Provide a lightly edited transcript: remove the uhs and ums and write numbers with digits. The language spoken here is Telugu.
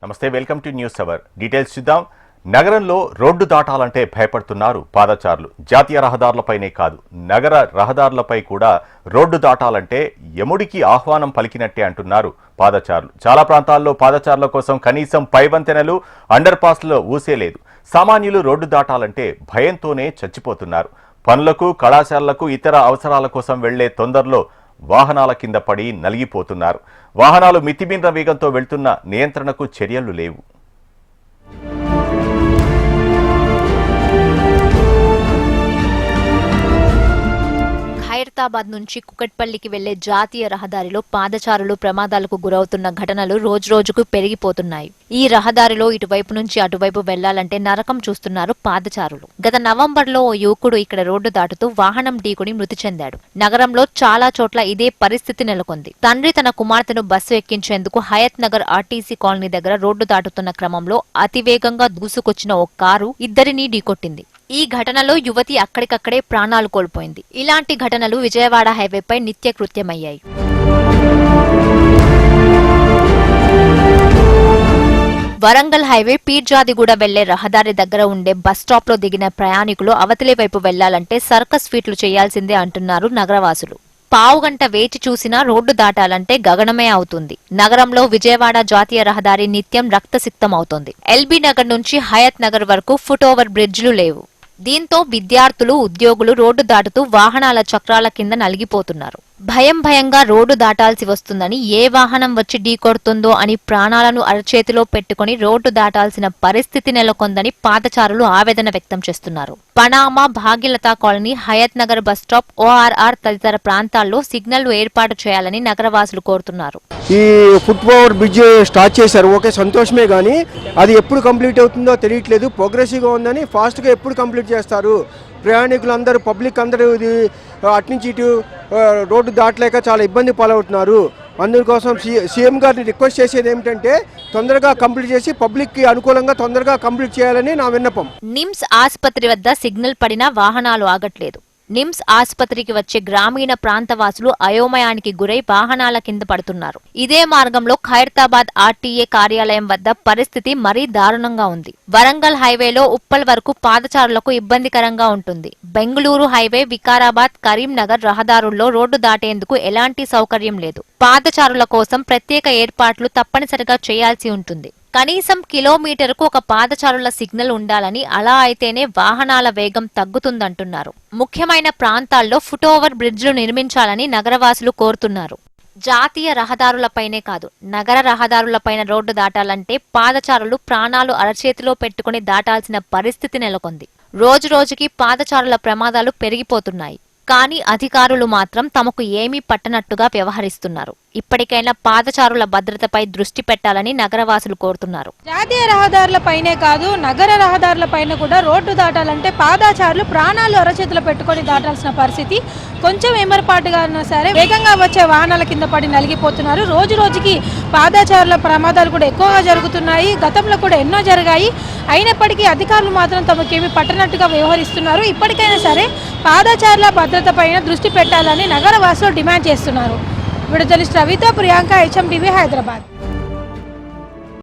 నమస్తే, welcome to news hour. Details చూద్దాం. నగరంలో రోడ్డు దాటాలంటే భయపడుతున్నారు పాదచారులు. జాతీయ రహదారులపైనే కాదు, నగర రహదారులపై కూడా రోడ్డు దాటాలంటే యముడికి ఆహ్వానం పలికినట్టే అంటున్నారు పాదచారులు. చాలా ప్రాంతాల్లో పాదచారుల కోసం కనీసం పైవంతెనలు, అండర్ పాస్లో ఊసేలేదు. సామాన్యులు రోడ్డు దాటాలంటే భయంతోనే చచ్చిపోతున్నారు. పనులకు, కళాశాలలకు, ఇతర అవసరాల కోసం వెళ్లే తొందరలో వాహనాల కింద పడి నలిగిపోతున్నారు. వాహనాలు మితిమీరిన వేగంతో వెళ్తున్న నియంత్రణకు చర్యలు లేవు. ఖైరతాబాద్ నుంచి కుకట్పల్లికి వెళ్లే జాతీయ రహదారిలో పాదచారులు ప్రమాదాలకు గురవుతున్న ఘటనలు రోజురోజుకు పెరిగిపోతున్నాయి. ఈ రహదారిలో ఇటువైపు నుంచి అటువైపు వెళ్లాలంటే నరకం చూస్తున్నారు పాదచారులు. గత నవంబర్లో ఓ యువకుడు ఇక్కడ రోడ్డు దాటుతూ వాహనం ఢీకొని మృతి చెందాడు. నగరంలో చాలా చోట్ల ఇదే పరిస్థితి నెలకొంది. తండ్రి తన కుమార్తెను బస్సు ఎక్కించేందుకు హయత్ నగర్ ఆర్టీసీ కాలనీ దగ్గర రోడ్డు దాటుతున్న క్రమంలో అతివేగంగా దూసుకొచ్చిన ఓ కారు ఇద్దరినీ ఢీకొట్టింది. ఈ ఘటనలో యువతి అక్కడికక్కడే ప్రాణాలు కోల్పోయింది. ఇలాంటి ఘటనలు విజయవాడ హైవేపై నిత్యకృత్యమయ్యాయి. వరంగల్ హైవే పీర్జాదిగూడ వెళ్లే రహదారి దగ్గర ఉండే బస్ స్టాప్ లో దిగిన ప్రయాణికులు అవతలి వైపు వెళ్లాలంటే సర్కస్ ఫీట్లు చేయాల్సిందే అంటున్నారు నగరవాసులు. పావుగంట వేచి చూసినా రోడ్డు దాటాలంటే గగనమే అవుతుంది. నగరంలో విజయవాడ జాతీయ రహదారి నిత్యం రక్తసిక్తం అవుతోంది. ఎల్బీ నగర్ నుంచి హయత్ నగర్ వరకు ఫుట్ ఓవర్ బ్రిడ్జ్లు లేవు. దీంతో విద్యార్థులు, ఉద్యోగులు రోడ్డు దాటుతూ వాహనాల చక్రాల కింద నలిగిపోతున్నారు. భయంగా రోడ్డు దాటాల్సి వస్తుందని, ఏ వాహనం వచ్చి ఢీకొడుతుందో అని ప్రాణాలను అరచేతిలో పెట్టుకుని రోడ్డు దాటాల్సిన పరిస్థితి నెలకొందని పాదచారులు ఆవేదన వ్యక్తం చేస్తున్నారు. Panama, Bhagyalatha colony, Hayathnagar bus stop, ORR తదితర ప్రాంతాల్లో సిగ్నల్ ఏర్పాటు చేయాలని నగరవాసులు కోరుతున్నారు. ఈ ఫుట్ ఓవర్ బ్రిడ్జ్ స్టార్ట్ చేశారు, ఓకే, సంతోషమే, కానీ అది ఎప్పుడు కంప్లీట్ అవుతుందో తెలియట్లేదు. ప్రోగ్రెసివ్గా ఉందని ఫాస్ట్గా ఎప్పుడు కంప్లీట్ చేస్తారు? ప్రయాణికులందరూ, పబ్లిక్ అందరూ ఇది అట్నుంచి ఇటు రోడ్డు దాటలేక చాలా ఇబ్బంది పాలవుతున్నారు. అందుకోసం సీఎం గారిని రిక్వెస్ట్ చేసేది ఏమిటంటే తొందరగా కంప్లీట్ చేసి పబ్లిక్కి అనుకూలంగా తొందరగా కంప్లీట్ చేయాలని నా విన్నపం. నిమ్స్ ఆసుపత్రి వద్ద సిగ్నల్ పడినా వాహనాలు ఆగట్లేదు. నిమ్స్ ఆసుపత్రికి వచ్చే గ్రామీణ ప్రాంతవాసులు అయోమయానికి గురై వాహనాల కింద పడుతున్నారు. ఇదే మార్గంలో ఖైరతాబాద్ ఆర్టీఏ కార్యాలయం వద్ద పరిస్థితి మరీ దారుణంగా ఉంది. వరంగల్ హైవేలో ఉప్పల్ వరకు పాదచారులకు ఇబ్బందికరంగా ఉంటుంది. బెంగళూరు హైవే, వికారాబాద్, కరీంనగర్ రహదారుల్లో రోడ్డు దాటేందుకు ఎలాంటి సౌకర్యం లేదు. పాదచారుల కోసం ప్రత్యేక ఏర్పాట్లు తప్పనిసరిగా చేయాల్సి ఉంటుంది. కనీసం కిలోమీటర్కు ఒక పాదచారుల సిగ్నల్ ఉండాలని, అలా అయితేనే వాహనాల వేగం తగ్గుతుందంటున్నారు. ముఖ్యమైన ప్రాంతాల్లో ఫుట్ ఓవర్ బ్రిడ్జ్లు నిర్మించాలని నగరవాసులు కోరుతున్నారు. జాతీయ రహదారులపైనే కాదు, నగర రహదారులపైన రోడ్డు దాటాలంటే పాదచారులు ప్రాణాలు అరచేతిలో పెట్టుకుని దాటాల్సిన పరిస్థితి నెలకొంది. రోజురోజుకి పాదచారుల ప్రమాదాలు పెరిగిపోతున్నాయి. కానీ అధికారులు మాత్రం తమకు ఏమీ పట్టనట్టుగా వ్యవహరిస్తున్నారు. ఇప్పటికైనా పాదచారుల భద్రతపై దృష్టి పెట్టాలని నగరవాసులు కోరుతున్నారు. జాతీయ రహదారులపైనే కాదు, నగర రహదారులపైన కూడా రోడ్డు దాటాలంటే పాదచారులు ప్రాణాలు అరచేతులు పెట్టుకొని దాటాల్సిన పరిస్థితి. కొంచెం ఏమరపాటుగా ఉన్నా సరే వేగంగా వచ్చే వాహనాల కింద పడి నలిగిపోతున్నారు. రోజు రోజుకి పాదచారుల ప్రమాదాలు కూడా ఎక్కువగా జరుగుతున్నాయి. గతంలో కూడా ఎన్నో జరిగాయి. అయినప్పటికీ అధికారులు మాత్రం తమకేమీ పట్టనట్టుగా వ్యవహరిస్తున్నారు. ఇప్పటికైనా సరే పాదచారుల భద్రతపైన దృష్టి పెట్టాలని నగరవాసులు డిమాండ్ చేస్తున్నారు. వీడియో జర్నలిస్ట్ రవితో ప్రియాంక, HMTV, హైదరాబాద్.